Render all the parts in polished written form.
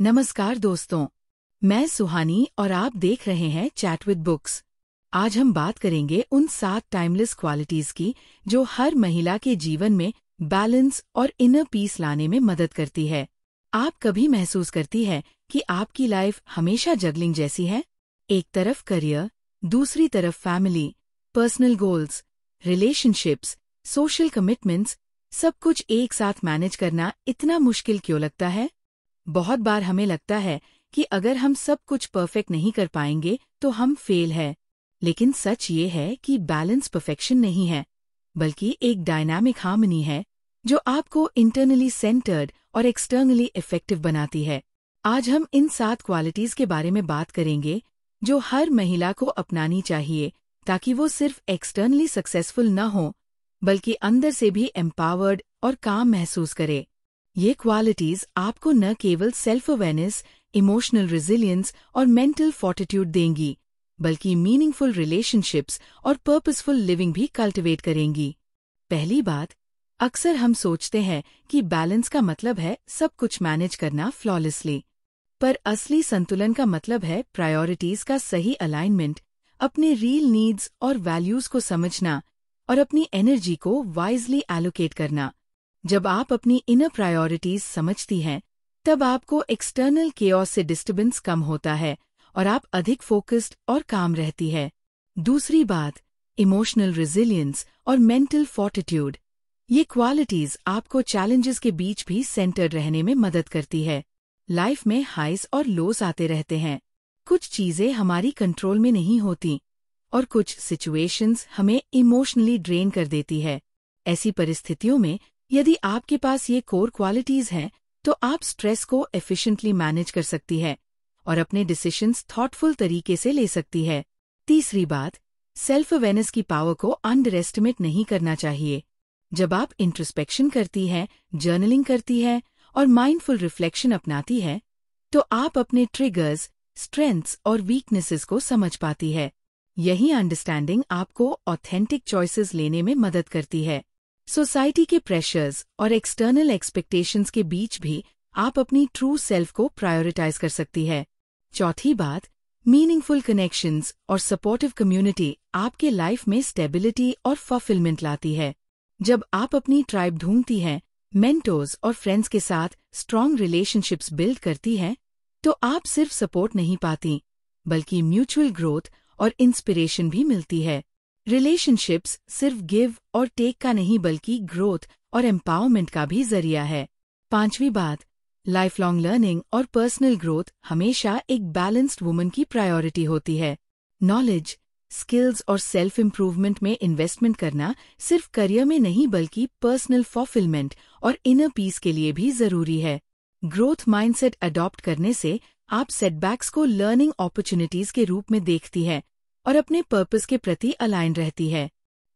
नमस्कार दोस्तों, मैं सुहानी और आप देख रहे हैं चैट विद बुक्स। आज हम बात करेंगे उन 7 टाइमलेस क्वालिटीज की जो हर महिला के जीवन में बैलेंस और इनर पीस लाने में मदद करती है। आप कभी महसूस करती है कि आपकी लाइफ हमेशा जगलिंग जैसी है? एक तरफ करियर, दूसरी तरफ family, personal goals, relationships, social commitments, सब कुछ एक साथ मैनेज करना इतना मुश्किल क्यों लगता है? बहुत बार हमें लगता है कि अगर हम सब कुछ परफेक्ट नहीं कर पाएंगे तो हम फेल है। लेकिन सच ये है कि बैलेंस परफेक्शन नहीं है, बल्कि एक डायनामिक हार्मनी है जो आपको इंटरनली सेंटर्ड और एक्सटर्नली इफेक्टिव बनाती है। आज हम इन 7 क्वालिटीज के बारे में बात करेंगे जो हर महिला को अपनानी चाहिए ताकि वो सिर्फ एक्सटर्नली सक्सेसफुल न हो, बल्कि अंदर से भी एम्पावर्ड और काम महसूस करे। ये क्वालिटीज आपको न केवल सेल्फ अवेयरनेस, इमोशनल रेजिलियंस और मेंटल फोर्टिट्यूड देंगी, बल्कि मीनिंगफुल रिलेशनशिप्स और पर्पसफुल लिविंग भी कल्टिवेट करेंगी। पहली बात, अक्सर हम सोचते हैं कि बैलेंस का मतलब है सब कुछ मैनेज करना फ्लॉलेसली, पर असली संतुलन का मतलब है प्रायोरिटीज का सही अलाइनमेंट, अपने रियल नीड्स और वैल्यूज को समझना और अपनी एनर्जी को वाइजली एलोकेट करना। जब आप अपनी इनर प्रायोरिटीज समझती हैं, तब आपको एक्सटर्नल केओस से डिस्टर्बेंस कम होता है और आप अधिक फोकस्ड और काम रहती है। दूसरी बात, इमोशनल रेजिलियंस और मेंटल फोर्टिट्यूड। ये क्वालिटीज आपको चैलेंजेस के बीच भी सेंटर्ड रहने में मदद करती है। लाइफ में हाइज और लोस आते रहते हैं। कुछ चीजें हमारी कंट्रोल में नहीं होती और कुछ सिचुएशंस हमें इमोशनली ड्रेन कर देती है। ऐसी परिस्थितियों में यदि आपके पास ये कोर क्वालिटीज हैं, तो आप स्ट्रेस को एफिशिएंटली मैनेज कर सकती है और अपने डिसीजंस थॉटफुल तरीके से ले सकती है। तीसरी बात, सेल्फ अवेयरनेस की पावर को अंडर एस्टिमेट नहीं करना चाहिए। जब आप इंट्रोस्पेक्शन करती हैं, जर्नलिंग करती हैं और माइंडफुल रिफ्लेक्शन अपनाती है, तो आप अपने ट्रिगर्स, स्ट्रेंथ्स और वीकनेसेस को समझ पाती है। यही अंडरस्टैंडिंग आपको ऑथेंटिक चॉइसेस लेने में मदद करती है। सोसाइटी के प्रेशर्स और एक्सटर्नल एक्सपेक्टेशंस के बीच भी आप अपनी ट्रू सेल्फ को प्रायोरिटाइज कर सकती है। चौथी बात, मीनिंगफुल कनेक्शंस और सपोर्टिव कम्युनिटी आपके लाइफ में स्टेबिलिटी और फुलफिलमेंट लाती है। जब आप अपनी ट्राइब ढूंढती हैं, मेंटोर्स और फ्रेंड्स के साथ स्ट्रॉन्ग रिलेशनशिप्स बिल्ड करती हैं, तो आप सिर्फ सपोर्ट नहीं पाती, बल्कि म्यूचुअल ग्रोथ और इंस्पिरेशन भी मिलती है। रिलेशनशिप्स सिर्फ गिव और टेक का नहीं बल्कि ग्रोथ और एम्पावरमेंट का भी जरिया है। पांचवी बात, लाइफ लॉन्ग लर्निंग और पर्सनल ग्रोथ हमेशा एक बैलेंस्ड वुमन की प्रायोरिटी होती है। नॉलेज, स्किल्स और सेल्फ इम्प्रूवमेंट में इन्वेस्टमेंट करना सिर्फ करियर में नहीं बल्कि पर्सनल फुलफिलमेंट और इनर पीस के लिए भी जरूरी है। ग्रोथ माइंडसेट अडॉप्ट करने से आप सेटबैक्स को लर्निंग अपॉर्चुनिटीज के रूप में देखती है और अपने पर्पस के प्रति अलाइन रहती है।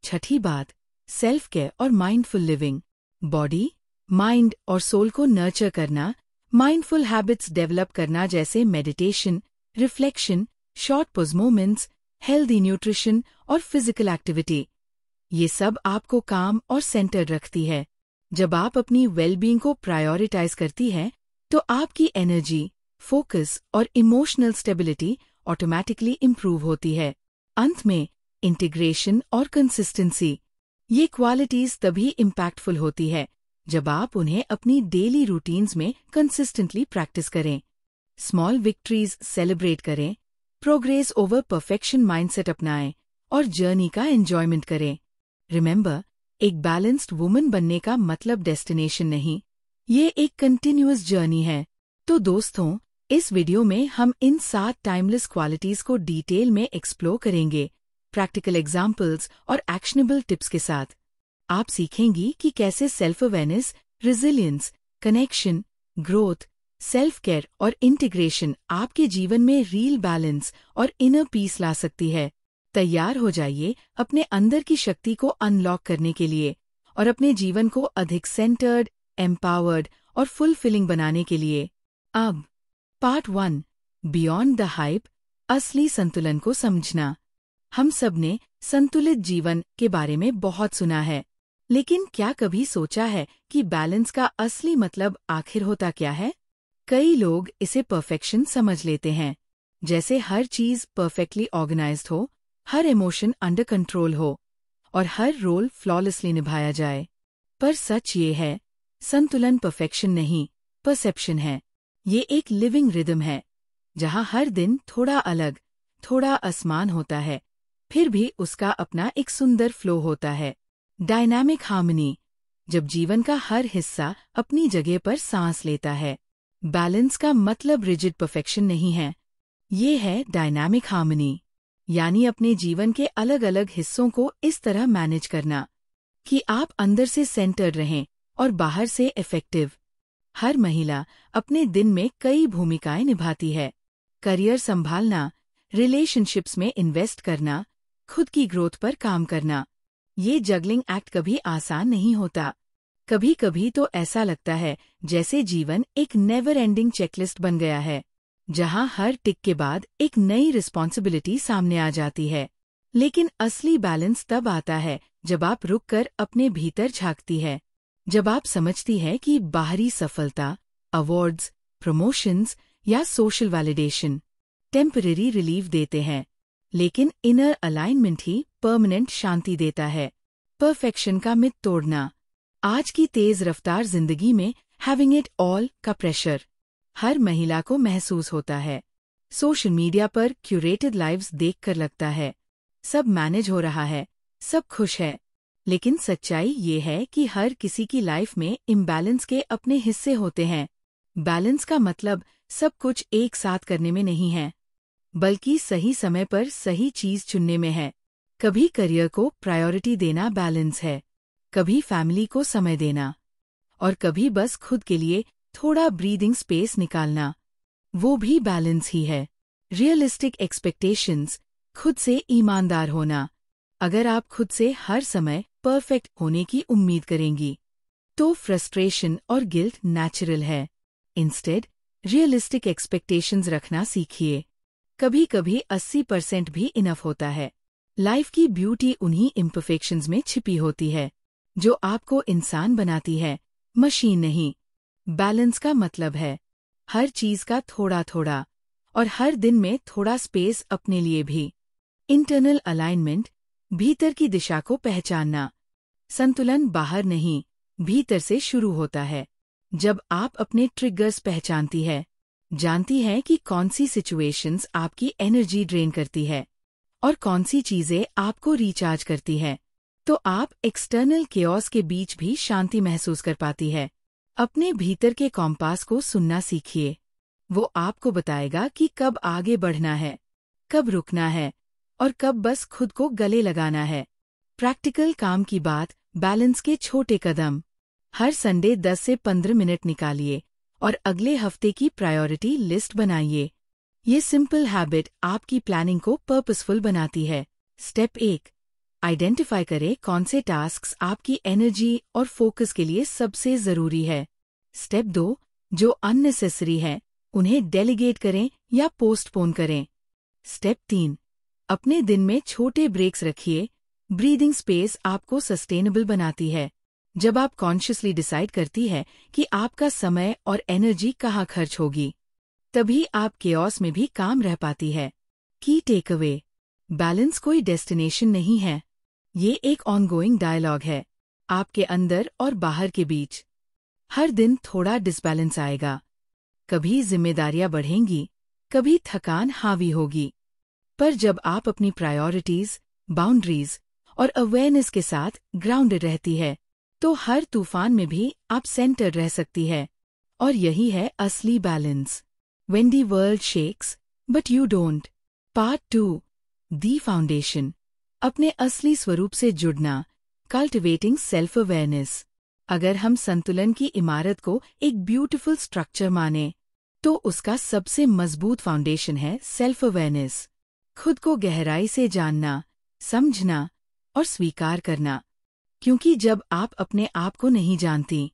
छठी बात, सेल्फ केयर और माइंडफुल लिविंग। बॉडी, माइंड और सोल को नर्चर करना, माइंडफुल हैबिट्स डेवलप करना जैसे meditation, reflection, short pause moments, healthy nutrition और फिजिकल एक्टिविटी, ये सब आपको काम और सेंटर्ड रखती है। जब आप अपनी वेलबींग को प्रायोरिटाइज करती है, तो आपकी एनर्जी, फोकस और इमोशनल स्टेबिलिटी ऑटोमैटिकली इम्प्रूव होती है। अंत में, इंटीग्रेशन और कंसिस्टेंसी। ये क्वालिटीज तभी इम्पैक्टफुल होती है जब आप उन्हें अपनी डेली रूटीन्स में कंसिस्टेंटली प्रैक्टिस करें। स्मॉल विक्ट्रीज सेलिब्रेट करें, प्रोग्रेस ओवर परफेक्शन माइंडसेट अपनाएं और जर्नी का एंजॉयमेंट करें। रिमेंबर, एक बैलेंस्ड वुमन बनने का मतलब डेस्टिनेशन नहीं, ये एक कंटिन्यूअस जर्नी है। तो दोस्तों, इस वीडियो में हम इन 7 टाइमलेस क्वालिटीज को डिटेल में एक्सप्लोर करेंगे, प्रैक्टिकल एग्जाम्पल्स और एक्शनेबल टिप्स के साथ। आप सीखेंगी कि कैसे self awareness, resilience, connection, growth, self care और इंटीग्रेशन आपके जीवन में रियल बैलेंस और इनर पीस ला सकती है। तैयार हो जाइए अपने अंदर की शक्ति को अनलॉक करने के लिए और अपने जीवन को अधिक सेंटर्ड, एम्पावर्ड और फुलफिलिंग बनाने के लिए। अब पार्ट 1, बियॉन्ड द हाइप, असली संतुलन को समझना। हम सब ने संतुलित जीवन के बारे में बहुत सुना है, लेकिन क्या कभी सोचा है कि बैलेंस का असली मतलब आखिर होता क्या है? कई लोग इसे परफेक्शन समझ लेते हैं, जैसे हर चीज परफेक्टली ऑर्गेनाइज्ड हो, हर इमोशन अंडर कंट्रोल हो और हर रोल फ्लॉलेसली निभाया जाए। पर सच ये है, संतुलन परफेक्शन नहीं, परसेप्शन है। ये एक लिविंग रिदम है, जहाँ हर दिन थोड़ा अलग, थोड़ा असमान होता है, फिर भी उसका अपना एक सुंदर फ्लो होता है। डायनामिक हार्मनी, जब जीवन का हर हिस्सा अपनी जगह पर सांस लेता है। बैलेंस का मतलब रिजिड परफेक्शन नहीं है, ये है डायनामिक हार्मनी, यानी अपने जीवन के अलग अलग हिस्सों को इस तरह मैनेज करना कि आप अंदर से सेंटर्ड रहें और बाहर से इफेक्टिव। हर महिला अपने दिन में कई भूमिकाएं निभाती है। करियर संभालना, रिलेशनशिप्स में इन्वेस्ट करना, खुद की ग्रोथ पर काम करना। ये जगलिंग एक्ट कभी आसान नहीं होता। कभी कभी तो ऐसा लगता है जैसे जीवन एक नेवर एंडिंग चेकलिस्ट बन गया है, जहां हर टिक के बाद एक नई रिस्पॉन्सिबिलिटी सामने आ जाती है। लेकिन असली बैलेंस तब आता है जब आप रुककर अपने भीतर झांकती है, जब आप समझती है कि बाहरी सफलता, अवार्ड्स, प्रमोशंस या सोशल वैलिडेशन टेम्परेरी रिलीफ देते हैं, लेकिन इनर अलाइनमेंट ही परमानेंट शांति देता है। परफेक्शन का मिथ तोड़ना। आज की तेज रफ्तार जिंदगी में हैविंग इट ऑल का प्रेशर हर महिला को महसूस होता है। सोशल मीडिया पर क्यूरेटेड लाइव्स देखकर लगता है सब मैनेज हो रहा है, सब खुश है। लेकिन सच्चाई ये है कि हर किसी की लाइफ में इम्बैलेंस के अपने हिस्से होते हैं। बैलेंस का मतलब सब कुछ एक साथ करने में नहीं है, बल्कि सही समय पर सही चीज चुनने में है। कभी करियर को प्रायोरिटी देना बैलेंस है, कभी फैमिली को समय देना, और कभी बस खुद के लिए थोड़ा ब्रीदिंग स्पेस निकालना, वो भी बैलेंस ही है। रियलिस्टिक एक्सपेक्टेशंस, खुद से ईमानदार होना। अगर आप खुद से हर समय परफेक्ट होने की उम्मीद करेंगी, तो फ्रस्ट्रेशन और गिल्ट नेचुरल है। इंस्टेड, रियलिस्टिक एक्सपेक्टेशंस रखना सीखिए। कभी कभी 80% भी इनफ होता है। लाइफ की ब्यूटी उन्हीं इम्परफेक्शंस में छिपी होती है, जो आपको इंसान बनाती है, मशीन नहीं। बैलेंस का मतलब है हर चीज का थोड़ा थोड़ा, और हर दिन में थोड़ा स्पेस अपने लिए भी। इंटरनल अलाइनमेंट, भीतर की दिशा को पहचानना। संतुलन बाहर नहीं, भीतर से शुरू होता है। जब आप अपने ट्रिगर्स पहचानती है, जानती है कि कौन सी सिचुएशंस आपकी एनर्जी ड्रेन करती है और कौन सी चीजें आपको रिचार्ज करती है, तो आप एक्सटर्नल केओस के बीच भी शांति महसूस कर पाती है। अपने भीतर के कॉम्पास को सुनना सीखिए। वो आपको बताएगा कि कब आगे बढ़ना है, कब रुकना है और कब बस खुद को गले लगाना है। प्रैक्टिकल काम की बात, बैलेंस के छोटे कदम। हर संडे 10 से 15 मिनट निकालिए और अगले हफ्ते की प्रायोरिटी लिस्ट बनाइए। ये सिंपल हैबिट आपकी प्लानिंग को पर्पसफुल बनाती है। स्टेप 1, आइडेंटिफाई करें कौन से टास्क्स आपकी एनर्जी और फोकस के लिए सबसे जरूरी है। स्टेप 2, जो अननेसेसरी है उन्हें डेलीगेट करें या पोस्टपोन करें। स्टेप 3, अपने दिन में छोटे ब्रेक्स रखिए। ब्रीदिंग स्पेस आपको सस्टेनेबल बनाती है। जब आप कॉन्शियसली डिसाइड करती है कि आपका समय और एनर्जी कहाँ खर्च होगी, तभी आप केओस में भी काम रह पाती है। की टेक अवे, बैलेंस कोई डेस्टिनेशन नहीं है, ये एक ऑनगोइंग डायलॉग है, आपके अंदर और बाहर के बीच। हर दिन थोड़ा डिसबैलेंस आएगा, कभी जिम्मेदारियां बढ़ेंगी, कभी थकान हावी होगी। पर जब आप अपनी प्रायोरिटीज, बाउंड्रीज और अवेयरनेस के साथ ग्राउंडेड रहती है, तो हर तूफान में भी आप सेंटर्ड रह सकती है। और यही है असली balance. When the world shakes, but you don't. Part 2, The Foundation. अपने असली स्वरूप से जुड़ना, Cultivating Self-Awareness. अगर हम संतुलन की इमारत को एक ब्यूटीफुल स्ट्रक्चर माने, तो उसका सबसे मजबूत फाउंडेशन है सेल्फ अवेयरनेस। खुद को गहराई से जानना, समझना और स्वीकार करना। क्योंकि जब आप अपने आप को नहीं जानती,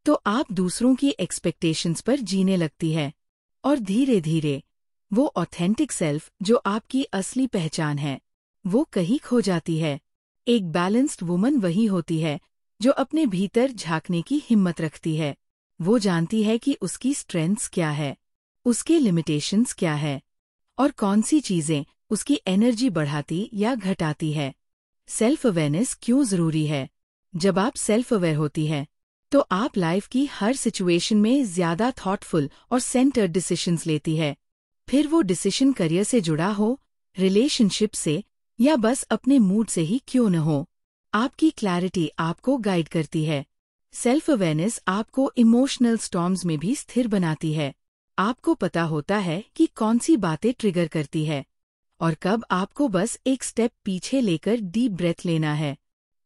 तो आप दूसरों की एक्सपेक्टेशंस पर जीने लगती है, और धीरे धीरे वो ऑथेंटिक सेल्फ जो आपकी असली पहचान है, वो कहीं खो जाती है। एक बैलेंस्ड वुमन वही होती है जो अपने भीतर झांकने की हिम्मत रखती है, वो जानती है कि उसकी स्ट्रेंथ्स क्या है, उसके लिमिटेशंस क्या है और कौन सी चीजें उसकी एनर्जी बढ़ाती या घटाती है। सेल्फ अवेयरनेस क्यों जरूरी है? जब आप सेल्फ अवेयर होती है तो आप लाइफ की हर सिचुएशन में ज्यादा थॉटफुल और सेंटर्ड डिसीजंस लेती है। फिर वो डिसीजन करियर से जुड़ा हो, रिलेशनशिप से या बस अपने मूड से ही क्यों न हो, आपकी क्लैरिटी आपको गाइड करती है। सेल्फ अवेयरनेस आपको इमोशनल स्टॉर्म्स में भी स्थिर बनाती है। आपको पता होता है कि कौन सी बातें ट्रिगर करती है और कब आपको बस एक स्टेप पीछे लेकर डीप ब्रेथ लेना है।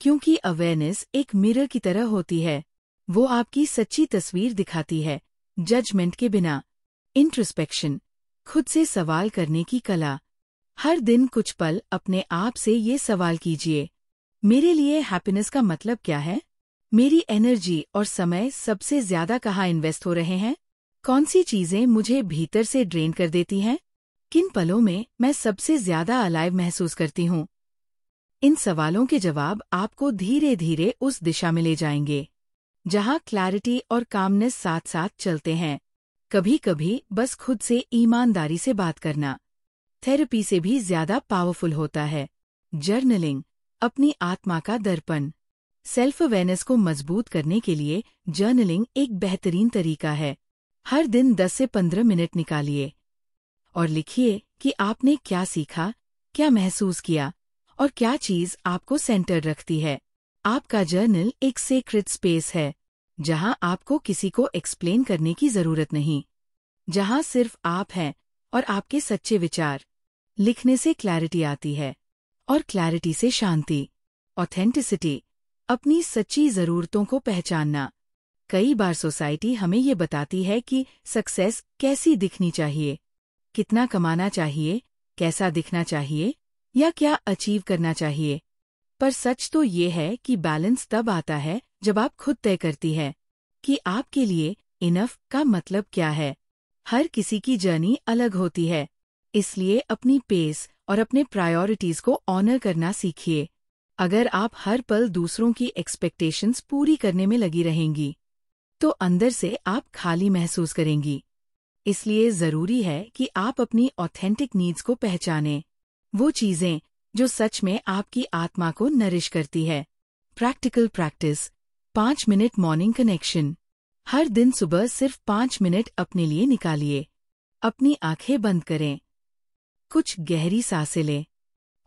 क्योंकि अवेयरनेस एक मिरर की तरह होती है, वो आपकी सच्ची तस्वीर दिखाती है, जजमेंट के बिना। इंट्रोस्पेक्शन, खुद से सवाल करने की कला। हर दिन कुछ पल अपने आप से ये सवाल कीजिए, मेरे लिए हैप्पीनेस का मतलब क्या है? मेरी एनर्जी और समय सबसे ज्यादा कहाँ इन्वेस्ट हो रहे हैं? कौन सी चीजें मुझे भीतर से ड्रेन कर देती हैं? किन पलों में मैं सबसे ज्यादा अलाइव महसूस करती हूँ? इन सवालों के जवाब आपको धीरे धीरे उस दिशा में ले जाएंगे जहाँ क्लैरिटी और कामनेस साथ साथ चलते हैं। कभी कभी बस खुद से ईमानदारी से बात करना थेरेपी से भी ज्यादा पावरफुल होता है। जर्नलिंग, अपनी आत्मा का दर्पण। सेल्फ अवेयरनेस को मजबूत करने के लिए जर्नलिंग एक बेहतरीन तरीका है। हर दिन 10 से 15 मिनट निकालिए और लिखिए कि आपने क्या सीखा, क्या महसूस किया और क्या चीज आपको सेंटर रखती है। आपका जर्नल एक सेक्रेट स्पेस है जहां आपको किसी को एक्सप्लेन करने की जरूरत नहीं, जहां सिर्फ आप हैं और आपके सच्चे विचार। लिखने से क्लैरिटी आती है और क्लैरिटी से शांति। ऑथेंटिसिटी, अपनी सच्ची जरूरतों को पहचानना। कई बार सोसाइटी हमें ये बताती है कि सक्सेस कैसी दिखनी चाहिए, कितना कमाना चाहिए, कैसा दिखना चाहिए या क्या अचीव करना चाहिए। पर सच तो ये है कि बैलेंस तब आता है जब आप खुद तय करती है कि आपके लिए इनफ का मतलब क्या है। हर किसी की जर्नी अलग होती है, इसलिए अपनी पेस और अपने प्रायोरिटीज को ऑनर करना सीखिए। अगर आप हर पल दूसरों की एक्सपेक्टेशंस पूरी करने में लगी रहेंगी तो अंदर से आप खाली महसूस करेंगी। इसलिए जरूरी है कि आप अपनी ऑथेंटिक नीड्स को पहचानें, वो चीजें जो सच में आपकी आत्मा को नरिश करती है। Practical practice, 5 minute morning connection. हर दिन सुबह सिर्फ 5 मिनट अपने लिए निकालिए। अपनी आंखें बंद करें, कुछ गहरी सांसें लें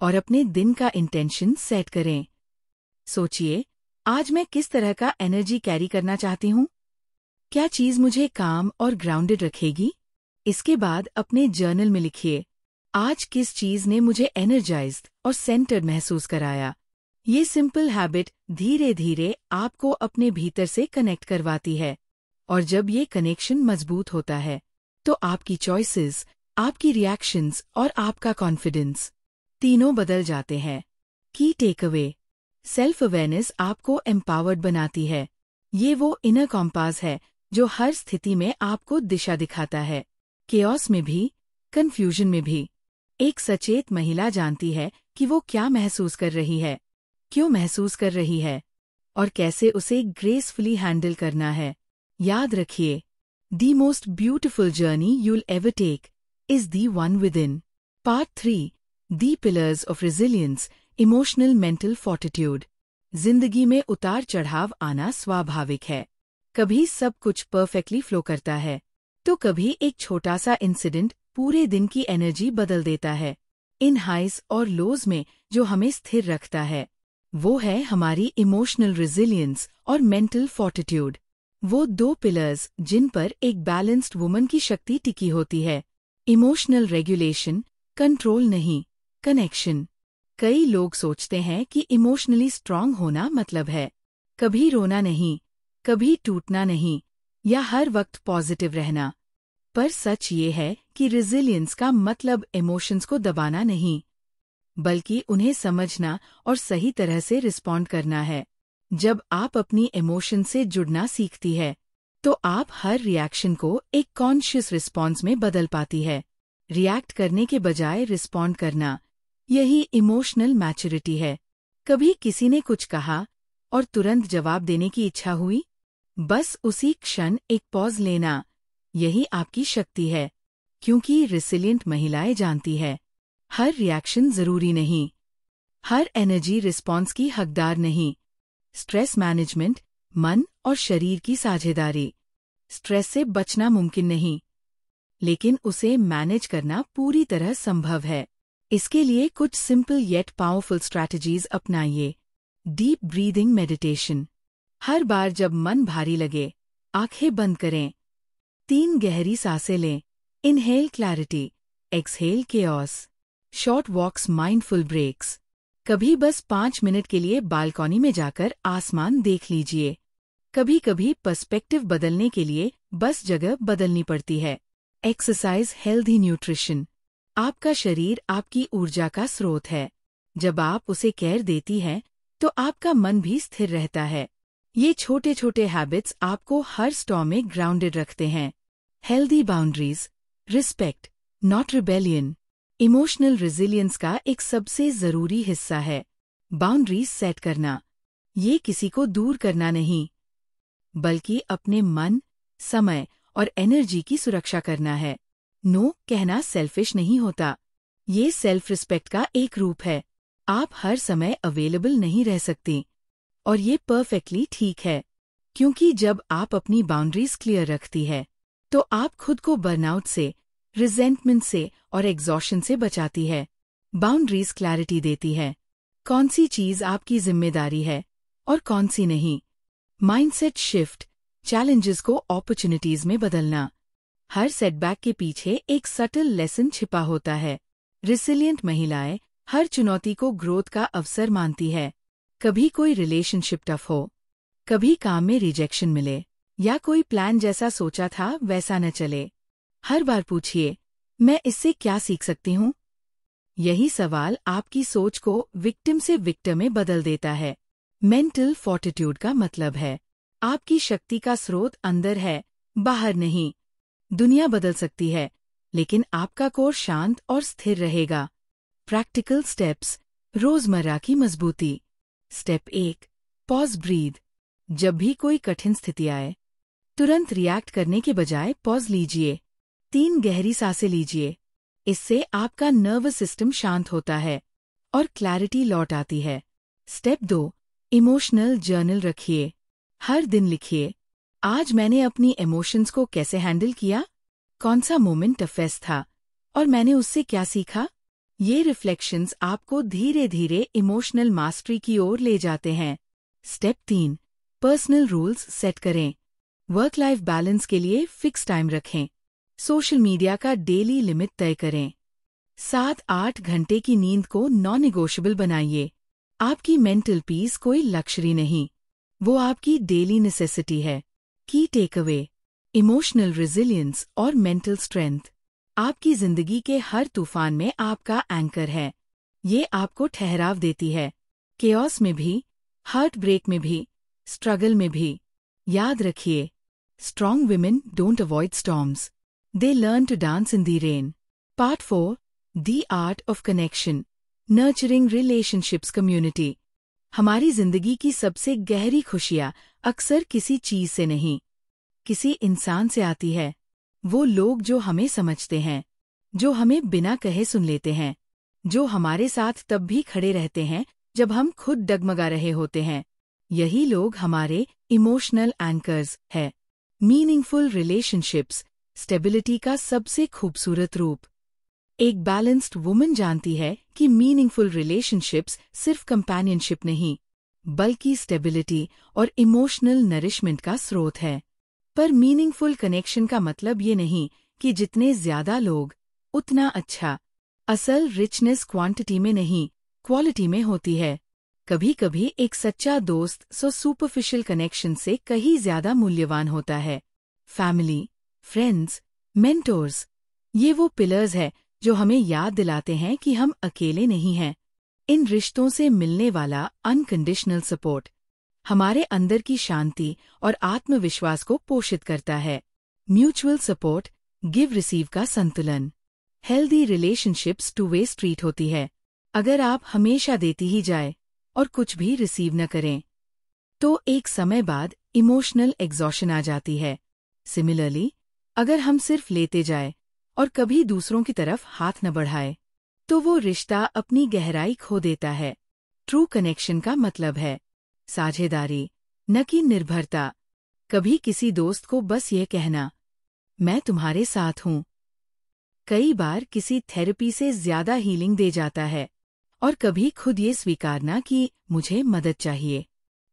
और अपने दिन का इंटेंशन सेट करें। सोचिए, आज मैं किस तरह का एनर्जी कैरी करना चाहती हूँ? क्या चीज मुझे काम और ग्राउंडेड रखेगी? इसके बाद अपने जर्नल में लिखिए, आज किस चीज ने मुझे एनर्जाइज्ड और सेंटर्ड महसूस कराया। ये सिंपल हैबिट धीरे धीरे आपको अपने भीतर से कनेक्ट करवाती है और जब ये कनेक्शन मजबूत होता है तो आपकी चॉइसेस, आपकी रिएक्शंस और आपका कॉन्फिडेंस तीनों बदल जाते हैं। की टेक अवे, सेल्फ अवेयरनेस आपको एम्पावर्ड बनाती है। ये वो इनर कॉम्पास है जो हर स्थिति में आपको दिशा दिखाता है, केओस में भी, कंफ्यूजन में भी। एक सचेत महिला जानती है कि वो क्या महसूस कर रही है, क्यों महसूस कर रही है और कैसे उसे ग्रेसफुली हैंडल करना है। याद रखिए, the most beautiful journey you'll ever take is the one within. Part 3, the pillars of resilience, emotional mental fortitude. जिंदगी में उतार चढ़ाव आना स्वाभाविक है। कभी सब कुछ परफेक्टली फ्लो करता है तो कभी एक छोटा सा इंसिडेंट पूरे दिन की एनर्जी बदल देता है। इन हाइज और लोज में जो हमें स्थिर रखता है वो है हमारी इमोशनल रेजिलियंस और मेंटल फोर्टिट्यूड। वो 2 पिलर्स जिन पर एक बैलेंस्ड वुमन की शक्ति टिकी होती है। इमोशनल रेगुलेशन, कंट्रोल नहीं, कनेक्शन। कई लोग सोचते हैं कि इमोशनली स्ट्रांग होना मतलब है कभी रोना नहीं, कभी टूटना नहीं या हर वक्त पॉजिटिव रहना। पर सच ये है कि रेजिलियंस का मतलब इमोशंस को दबाना नहीं, बल्कि उन्हें समझना और सही तरह से रिस्पॉन्ड करना है। जब आप अपनी इमोशन से जुड़ना सीखती है तो आप हर रिएक्शन को एक कॉन्शियस रिस्पॉन्स में बदल पाती है। रिएक्ट करने के बजाय रिस्पॉन्ड करना, यही इमोशनल मैच्योरिटी है। कभी किसी ने कुछ कहा और तुरंत जवाब देने की इच्छा हुई? बस उसी क्षण एक पॉज लेना, यही आपकी शक्ति है। क्योंकि रिसिलिएंट महिलाएं जानती है, हर रिएक्शन जरूरी नहीं, हर एनर्जी रिस्पॉन्स की हकदार नहीं। स्ट्रेस मैनेजमेंट, मन और शरीर की साझेदारी। स्ट्रेस से बचना मुमकिन नहीं, लेकिन उसे मैनेज करना पूरी तरह संभव है। इसके लिए कुछ सिंपल येट पावरफुल स्ट्रैटेजीज अपनाइए। Deep breathing meditation. हर बार जब मन भारी लगे, आंखें बंद करें। 3 गहरी सांसें लें। Inhale clarity, exhale chaos. Short walks, mindful breaks. कभी बस 5 मिनट के लिए बालकनी में जाकर आसमान देख लीजिए। कभी कभी पर्सपेक्टिव बदलने के लिए बस जगह बदलनी पड़ती है। Exercise, healthy nutrition. आपका शरीर आपकी ऊर्जा का स्रोत है। जब आप उसे केयर देती हैं, तो आपका मन भी स्थिर रहता है। ये छोटे छोटे हैबिट्स आपको हर स्टॉर्म में ग्राउंडेड रखते हैं। Healthy boundaries, respect not rebellion. Emotional resilience का एक सबसे जरूरी हिस्सा है बाउंड्रीज सेट करना। ये किसी को दूर करना नहीं, बल्कि अपने मन, समय और एनर्जी की सुरक्षा करना है। नो कहना सेल्फिश नहीं होता, ये सेल्फ रिस्पेक्ट का एक रूप है। आप हर समय अवेलेबल नहीं रह सकती, और ये परफेक्टली ठीक है, क्योंकि जब आप अपनी बाउंड्रीज क्लियर रखती है, तो आप खुद को बर्नआउट से, रिजेंटमेंट से और एग्जॉशन से बचाती है। बाउंड्रीज क्लैरिटी देती है, कौन सी चीज आपकी जिम्मेदारी है और कौन सी नहीं। माइंडसेट शिफ्ट, चैलेंजेस को अपॉर्चुनिटीज में बदलना। हर सेटबैक के पीछे एक सटल लेसन छिपा होता है। रिसिलिएंट महिलाएं हर चुनौती को ग्रोथ का अवसर मानती है। कभी कोई रिलेशनशिप टफ हो, कभी काम में रिजेक्शन मिले, या कोई प्लान जैसा सोचा था वैसा न चले। हर बार पूछिए, मैं इससे क्या सीख सकती हूँ? यही सवाल आपकी सोच को विक्टिम से विक्टिम में बदल देता है। मेंटल फोर्टिट्यूड का मतलब है, आपकी शक्ति का स्रोत अंदर है, बाहर नहीं। दुनिया बदल सकती है, लेकिन आपका कोर शांत और स्थिर रहेगा। प्रैक्टिकल स्टेप्स, रोजमर्रा की मजबूती। Step 1, pause breathe. जब भी कोई कठिन स्थिति आए, तुरंत रिएक्ट करने के बजाय पॉज लीजिए। 3 गहरी सांसें लीजिए। इससे आपका नर्वस सिस्टम शांत होता है और क्लैरिटी लौट आती है। स्टेप 2, इमोशनल जर्नल रखिए। हर दिन लिखिए, आज मैंने अपनी इमोशंस को कैसे हैंडल किया, कौन सा मोमेंट टफेस्ट था और मैंने उससे क्या सीखा। ये रिफ्लेक्शंस आपको धीरे धीरे इमोशनल मास्टरी की ओर ले जाते हैं। स्टेप 3, पर्सनल रूल्स सेट करें। वर्क लाइफ बैलेंस के लिए फिक्स टाइम रखें। सोशल मीडिया का डेली लिमिट तय करें। 7-8 घंटे की नींद को नॉन नेगोशिएबल बनाइए। आपकी मेंटल पीस कोई लक्जरी नहीं, वो आपकी डेली नेसेसिटी है। Key take away, emotional resilience और मेंटल स्ट्रेंथ आपकी जिंदगी के हर तूफान में आपका एंकर है। ये आपको ठहराव देती है, केओस में भी, हार्ट ब्रेक में भी, स्ट्रगल में भी। याद रखिए, strong women don't avoid storms, they learn to dance in the rain. Part 4, the art of connection, nurturing relationships community. हमारी जिंदगी की सबसे गहरी खुशियाँ अक्सर किसी चीज से नहीं, किसी इंसान से आती है। वो लोग जो हमें समझते हैं, जो हमें बिना कहे सुन लेते हैं, जो हमारे साथ तब भी खड़े रहते हैं जब हम खुद डगमगा रहे होते हैं। यही लोग हमारे इमोशनल एंकर्स है। मीनिंगफुल रिलेशनशिप्स, स्टेबिलिटी का सबसे खूबसूरत रूप। एक बैलेंस्ड वुमन जानती है कि मीनिंगफुल रिलेशनशिप्स सिर्फ कंपेनियनशिप नहीं, बल्कि स्टेबिलिटी और इमोशनल नरिशमेंट का स्रोत है। पर मीनिंगफुल कनेक्शन का मतलब ये नहीं कि जितने ज्यादा लोग, उतना अच्छा। असल रिचनेस क्वांटिटी में नहीं, क्वालिटी में होती है। कभी कभी एक सच्चा दोस्त सुपरफिशियल कनेक्शन से कहीं ज्यादा मूल्यवान होता है। फैमिली, फ्रेंड्स, मेंटोर्स, ये वो पिलर्स है जो हमें याद दिलाते हैं कि हम अकेले नहीं हैं। इन रिश्तों से मिलने वाला अनकंडीशनल सपोर्ट हमारे अंदर की शांति और आत्मविश्वास को पोषित करता है। म्यूचुअल सपोर्ट, गिव रिसीव का संतुलन। Healthy relationships two way street होती है। अगर आप हमेशा देती ही जाए और कुछ भी रिसीव न करें, तो एक समय बाद इमोशनल एग्जॉशन आ जाती है। सिमिलरली, अगर हम सिर्फ लेते जाए और कभी दूसरों की तरफ हाथ न बढ़ाए, तो वो रिश्ता अपनी गहराई खो देता है। ट्रू कनेक्शन का मतलब है साझेदारी, न कि निर्भरता। कभी किसी दोस्त को बस ये कहना, मैं तुम्हारे साथ हूँ, कई बार किसी थेरेपी से ज्यादा हीलिंग दे जाता है। और कभी खुद ये स्वीकारना कि मुझे मदद चाहिए,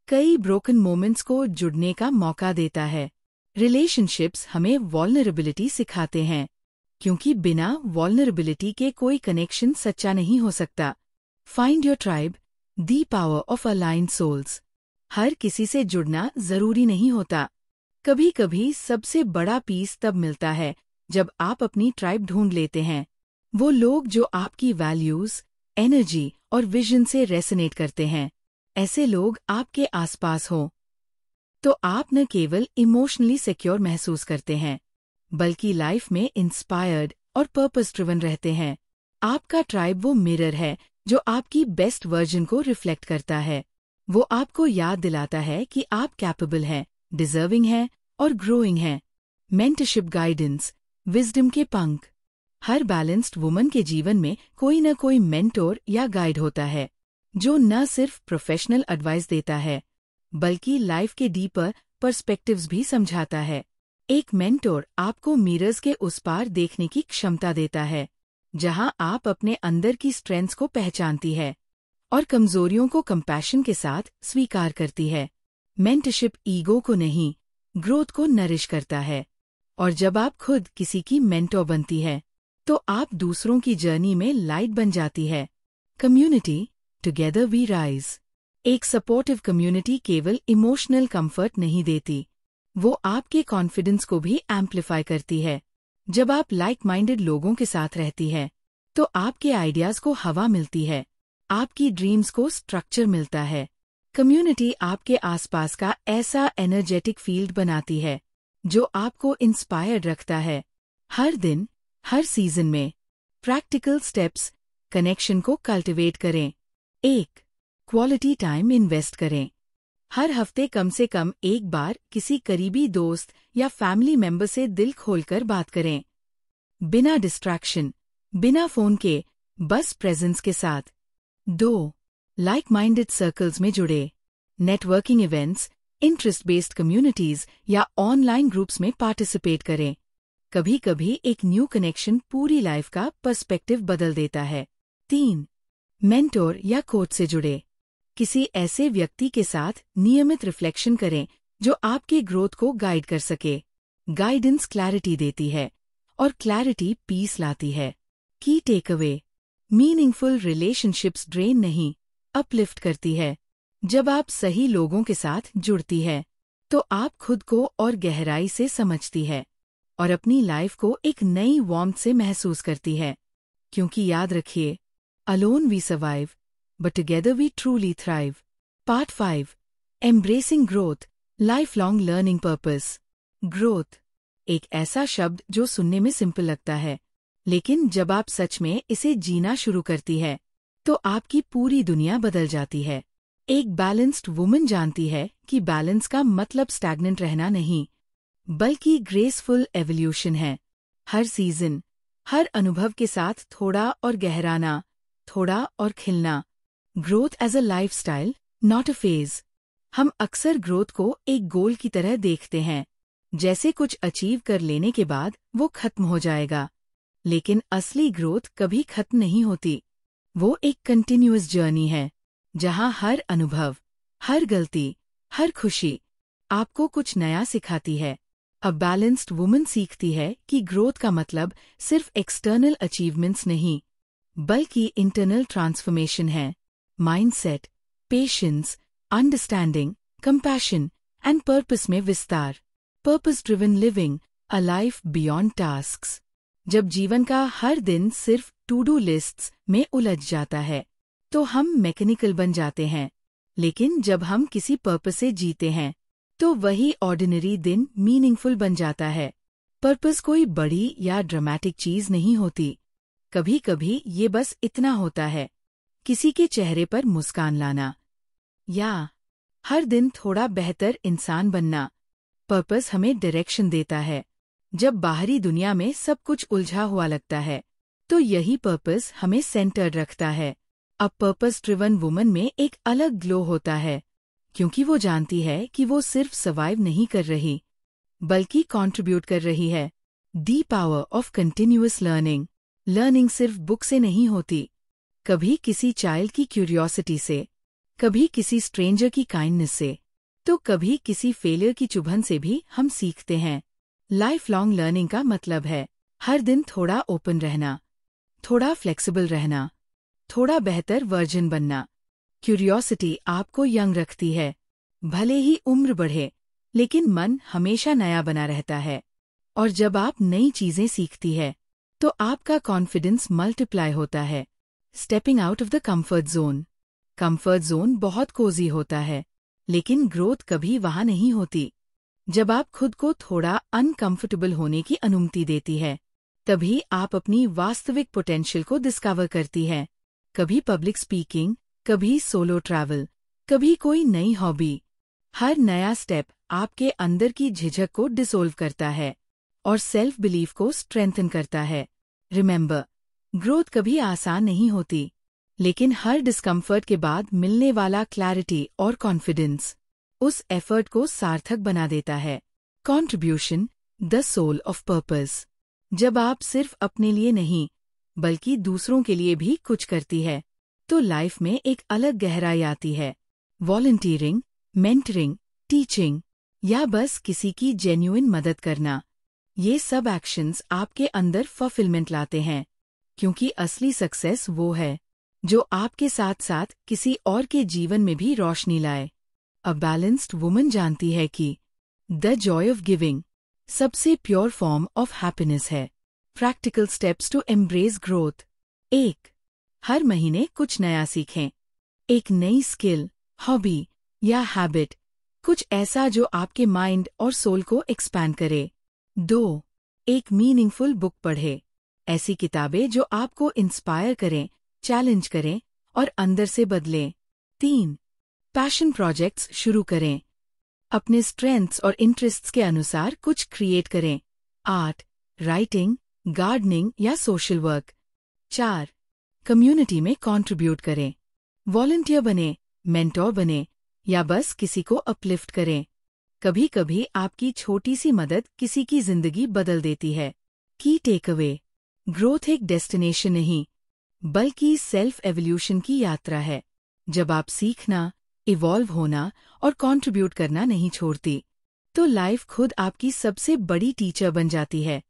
कई ब्रोकन मोमेंट्स को जुड़ने का मौका देता है। रिलेशनशिप्स हमें वल्नरेबिलिटी सिखाते हैं, क्योंकि बिना वल्नरेबिलिटी के कोई कनेक्शन सच्चा नहीं हो सकता। Find your tribe, the power of aligned souls. हर किसी से जुड़ना जरूरी नहीं होता। कभी कभी सबसे बड़ा पीस तब मिलता है जब आप अपनी ट्राइब ढूंढ लेते हैं। वो लोग जो आपकी वैल्यूज, एनर्जी और विजन से रेसोनेट करते हैं। ऐसे लोग आपके आसपास हों तो आप न केवल इमोशनली सिक्योर महसूस करते हैं, बल्कि लाइफ में इंस्पायर्ड और पर्पस ड्रिवन रहते हैं। आपका ट्राइब वो मिरर है जो आपकी बेस्ट वर्जन को रिफ्लेक्ट करता है। वो आपको याद दिलाता है कि आप कैपेबल हैं, डिजर्विंग हैं और ग्रोइंग हैं। मेंटरशिप, गाइडेंस, विजडम के पंख। हर बैलेंस्ड वुमन के जीवन में कोई न कोई मेंटोर या गाइड होता है, जो न सिर्फ प्रोफेशनल एडवाइस देता है, बल्कि लाइफ के डीपर पर्सपेक्टिव्स भी समझाता है। एक मेंटोर आपको मिरर्स के उस पार देखने की क्षमता देता है, जहां आप अपने अंदर की स्ट्रेंथ्स को पहचानती है और कमजोरियों को कंपैशन के साथ स्वीकार करती है। मेंटरशिप ईगो को नहीं, ग्रोथ को नरिश करता है। और जब आप खुद किसी की मेंटोर बनती है, तो आप दूसरों की जर्नी में लाइट बन जाती है। Community, together we rise. एक सपोर्टिव कम्युनिटी केवल इमोशनल कंफर्ट नहीं देती, वो आपके कॉन्फिडेंस को भी एम्प्लीफाई करती है। जब आप लाइक माइंडेड लोगों के साथ रहती है, तो आपके आइडियाज को हवा मिलती है, आपकी ड्रीम्स को स्ट्रक्चर मिलता है। कम्युनिटी आपके आसपास का ऐसा एनर्जेटिक फील्ड बनाती है जो आपको इंस्पायर्ड रखता है। हर दिन, हर सीजन में प्रैक्टिकल स्टेप्स कनेक्शन को कल्टिवेट करें। 1. क्वालिटी टाइम इन्वेस्ट करें। हर हफ्ते कम से कम एक बार किसी करीबी दोस्त या फैमिली मेंबर से दिल खोलकर बात करें, बिना डिस्ट्रैक्शन, बिना फोन के, बस प्रेजेंस के साथ। 2. लाइक माइंडेड सर्कल्स में जुड़े। Networking events, interest based communities या ऑनलाइन ग्रुप्स में पार्टिसिपेट करें। कभी कभी एक न्यू कनेक्शन पूरी लाइफ का पर्सपेक्टिव बदल देता है। 3. मेंटोर या कोच से जुड़े। किसी ऐसे व्यक्ति के साथ नियमित रिफ्लेक्शन करें जो आपके ग्रोथ को गाइड कर सके। गाइडेंस क्लैरिटी देती है और क्लैरिटी पीस लाती है। Key takeaway, meaningful relationships drain नहीं, अपलिफ्ट करती है। जब आप सही लोगों के साथ जुड़ती है, तो आप खुद को और गहराई से समझती है और अपनी लाइफ को एक नई वार्मथ से महसूस करती है। क्योंकि याद रखिए, alone we survive, but together we truly thrive. Part 5. Embracing growth, lifelong learning purpose. Growth एक ऐसा शब्द जो सुनने में सिंपल लगता है, लेकिन जब आप सच में इसे जीना शुरू करती है, तो आपकी पूरी दुनिया बदल जाती है। एक बैलेंस्ड वुमन जानती है कि बैलेंस का मतलब स्टैग्नेंट रहना नहीं, बल्कि ग्रेसफुल एवोल्यूशन है। हर सीजन, हर अनुभव के साथ थोड़ा और गहराना, थोड़ा और खिलना। Growth as a lifestyle, not a phase. हम अक्सर ग्रोथ को एक गोल की तरह देखते हैं, जैसे कुछ अचीव कर लेने के बाद वो खत्म हो जाएगा। लेकिन असली ग्रोथ कभी खत्म नहीं होती। वो एक कंटिन्यूअस जर्नी है, जहां हर अनुभव, हर गलती, हर खुशी आपको कुछ नया सिखाती है। अ बैलेंस्ड वुमन सीखती है कि ग्रोथ का मतलब सिर्फ एक्सटर्नल अचीवमेंट्स नहीं, बल्कि इंटरनल ट्रांसफॉर्मेशन है। Mindset, patience, understanding, compassion and purpose में विस्तार। Purpose driven living, a life beyond tasks. जब जीवन का हर दिन सिर्फ टू डू लिस्ट्स में उलझ जाता है, तो हम मैकेनिकल बन जाते हैं। लेकिन जब हम किसी पर्पस से जीते हैं, तो वही ऑर्डिनरी दिन मीनिंगफुल बन जाता है। पर्पस कोई बड़ी या ड्रामेटिक चीज नहीं होती। कभी कभी ये बस इतना होता है, किसी के चेहरे पर मुस्कान लाना, या हर दिन थोड़ा बेहतर इंसान बनना। पर्पस हमें डायरेक्शन देता है। जब बाहरी दुनिया में सब कुछ उलझा हुआ लगता है, तो यही पर्पस हमें सेंटर्ड रखता है। अब पर्पस ड्रिवन वुमन में एक अलग ग्लो होता है, क्योंकि वो जानती है कि वो सिर्फ सर्वाइव नहीं कर रही, बल्कि कंट्रीब्यूट कर रही है। The power of continuous learning. Learning सिर्फ बुक से नहीं होती, कभी किसी चाइल्ड की क्यूरियोसिटी से, कभी किसी स्ट्रेंजर की काइंडनेस से, तो कभी किसी फेलियर की चुभन से भी हम सीखते हैं। लाइफ लॉन्ग लर्निंग का मतलब है हर दिन थोड़ा ओपन रहना, थोड़ा फ्लेक्सिबल रहना, थोड़ा बेहतर वर्जन बनना। क्यूरियोसिटी आपको यंग रखती है। भले ही उम्र बढ़े, लेकिन मन हमेशा नया बना रहता है। और जब आप नई चीजें सीखती है, तो आपका कॉन्फिडेंस मल्टीप्लाई होता है। Stepping out of the comfort zone. Comfort zone बहुत कोजी होता है, लेकिन ग्रोथ कभी वहां नहीं होती। जब आप खुद को थोड़ा अनकंफर्टेबल होने की अनुमति देती है, तभी आप अपनी वास्तविक पोटेंशियल को डिस्कवर करती है। कभी पब्लिक स्पीकिंग, कभी सोलो ट्रैवल, कभी कोई नई हॉबी। हर नया स्टेप आपके अंदर की झिझक को डिसोल्व करता है और सेल्फ बिलीफ को स्ट्रेंथन करता है। रिमेंबर, ग्रोथ कभी आसान नहीं होती, लेकिन हर डिस्कम्फर्ट के बाद मिलने वाला क्लैरिटी और कॉन्फिडेंस उस एफर्ट को सार्थक बना देता है। Contribution, the soul of purpose. जब आप सिर्फ अपने लिए नहीं, बल्कि दूसरों के लिए भी कुछ करती है, तो लाइफ में एक अलग गहराई आती है। वॉलंटियरिंग, मेंटरिंग, टीचिंग या बस किसी की जेन्युइन मदद करना, ये सब एक्शंस आपके अंदर फुलफिलमेंट लाते हैं, क्योंकि असली सक्सेस वो है जो आपके साथ साथ किसी और के जीवन में भी रोशनी लाए। अ बैलेंस्ड वुमन जानती है कि द जॉय ऑफ गिविंग सबसे प्योर फॉर्म ऑफ हैप्पीनेस है। Practical steps to embrace growth. 1. हर महीने कुछ नया सीखें। एक नई स्किल, हॉबी या हैबिट, कुछ ऐसा जो आपके माइंड और सोल को एक्सपैंड करे। 2. एक मीनिंगफुल बुक पढ़े। ऐसी किताबें जो आपको इंस्पायर करें, चैलेंज करें और अंदर से बदलें। 3. पैशन प्रोजेक्ट्स शुरू करें। अपने स्ट्रेंथ्स और इंटरेस्ट्स के अनुसार कुछ क्रिएट करें। आर्ट, राइटिंग, गार्डनिंग या सोशल वर्क। 4. कम्युनिटी में कंट्रीब्यूट करें। वॉलंटियर बने, मेंटोर बने या बस किसी को अपलिफ्ट करें। कभी कभी आपकी छोटी सी मदद किसी की जिंदगी बदल देती है। की टेक अवे, ग्रोथ एक डेस्टिनेशन नहीं, बल्कि सेल्फ एवोल्यूशन की यात्रा है। जब आप सीखना, इवॉल्व होना और कंट्रीब्यूट करना नहीं छोड़ती, तो लाइफ खुद आपकी सबसे बड़ी टीचर बन जाती है।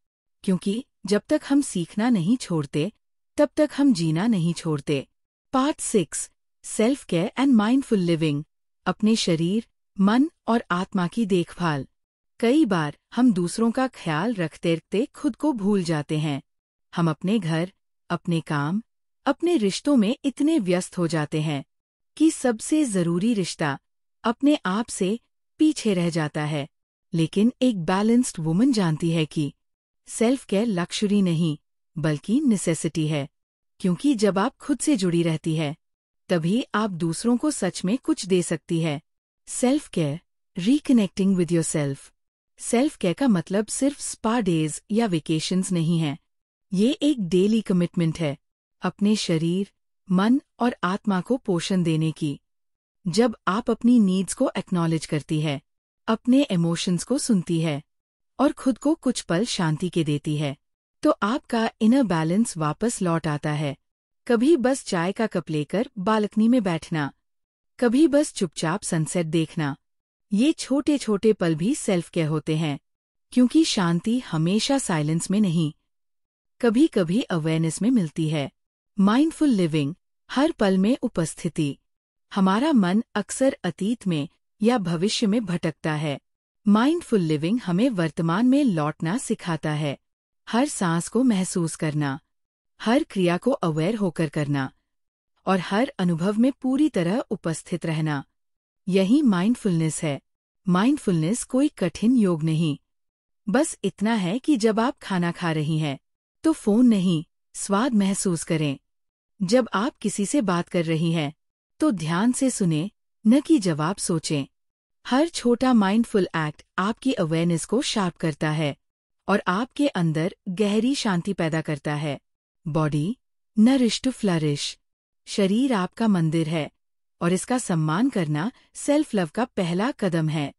क्योंकि जब तक हम सीखना नहीं छोड़ते, तब तक हम जीना नहीं छोड़ते। Part 6, self care and mindful living. अपने शरीर, मन और आत्मा की देखभाल। कई बार हम दूसरों का ख्याल रखते रखते खुद को भूल जाते हैं। हम अपने घर, अपने काम, अपने रिश्तों में इतने व्यस्त हो जाते हैं कि सबसे जरूरी रिश्ता अपने आप से पीछे रह जाता है। लेकिन एक बैलेंस्ड वुमन जानती है कि सेल्फ केयर लक्ष्यूरी नहीं, बल्कि नेसेसिटी है। क्योंकि जब आप खुद से जुड़ी रहती है, तभी आप दूसरों को सच में कुछ दे सकती है। Self care, reconnecting with yourself. Self care का मतलब सिर्फ स्पा डेज या वेकेशंस नहीं है। ये एक डेली कमिटमेंट है, अपने शरीर, मन और आत्मा को पोषण देने की। जब आप अपनी नीड्स को एक्नॉलेज करती है, अपने इमोशंस को सुनती है और खुद को कुछ पल शांति के देती है, तो आपका इनर बैलेंस वापस लौट आता है। कभी बस चाय का कप लेकर बालकनी में बैठना, कभी बस चुपचाप सनसेट देखना। ये छोटे छोटे पल भी सेल्फ केयर होते हैं, क्योंकि शांति हमेशा साइलेंस में नहीं, कभी कभी अवेयरनेस में मिलती है। माइंडफुल लिविंग, हर पल में उपस्थिति। हमारा मन अक्सर अतीत में या भविष्य में भटकता है। माइंडफुल लिविंग हमें वर्तमान में लौटना सिखाता है। हर सांस को महसूस करना, हर क्रिया को अवेयर होकर करना और हर अनुभव में पूरी तरह उपस्थित रहना। यही माइंडफुलनेस है। माइंडफुलनेस कोई कठिन योग नहीं, बस इतना है कि जब आप खाना खा रही हैं, तो फोन नहीं, स्वाद महसूस करें। जब आप किसी से बात कर रही हैं, तो ध्यान से सुने, न कि जवाब सोचें। हर छोटा माइंडफुल एक्ट आपकी अवेयरनेस को शार्प करता है और आपके अंदर गहरी शांति पैदा करता है। Body nourish to flourish. शरीर आपका मंदिर है और इसका सम्मान करना सेल्फ लव का पहला कदम है।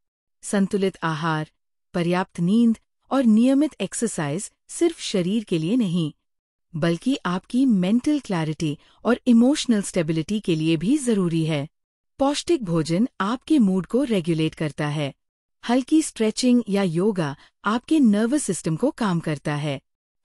संतुलित आहार, पर्याप्त नींद और नियमित एक्सरसाइज सिर्फ शरीर के लिए नहीं, बल्कि आपकी मेंटल क्लैरिटी और इमोशनल स्टेबिलिटी के लिए भी जरूरी है। पौष्टिक भोजन आपके मूड को रेगुलेट करता है। हल्की स्ट्रेचिंग या योगा आपके नर्वस सिस्टम को काम करता है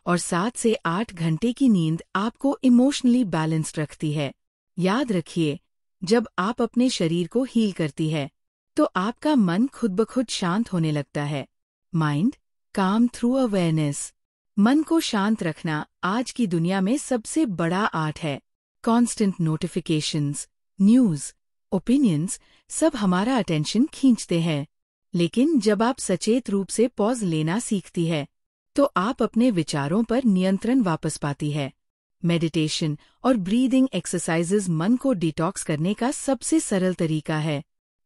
और 7 से 8 घंटे की नींद आपको इमोशनली बैलेंस्ड रखती है। याद रखिए, जब आप अपने शरीर को हील करती है तो आपका मन खुद ब खुद शांत होने लगता है। माइंड काम थ्रू अवेयरनेस। मन को शांत रखना आज की दुनिया में सबसे बड़ा आर्ट है। कॉन्स्टेंट नोटिफिकेशंस, न्यूज़, ओपिनियंस सब हमारा अटेंशन खींचते हैं। लेकिन जब आप सचेत रूप से पॉज लेना सीखती है तो आप अपने विचारों पर नियंत्रण वापस पाती है। मेडिटेशन और ब्रीदिंग एक्सरसाइजेज मन को डिटॉक्स करने का सबसे सरल तरीका है।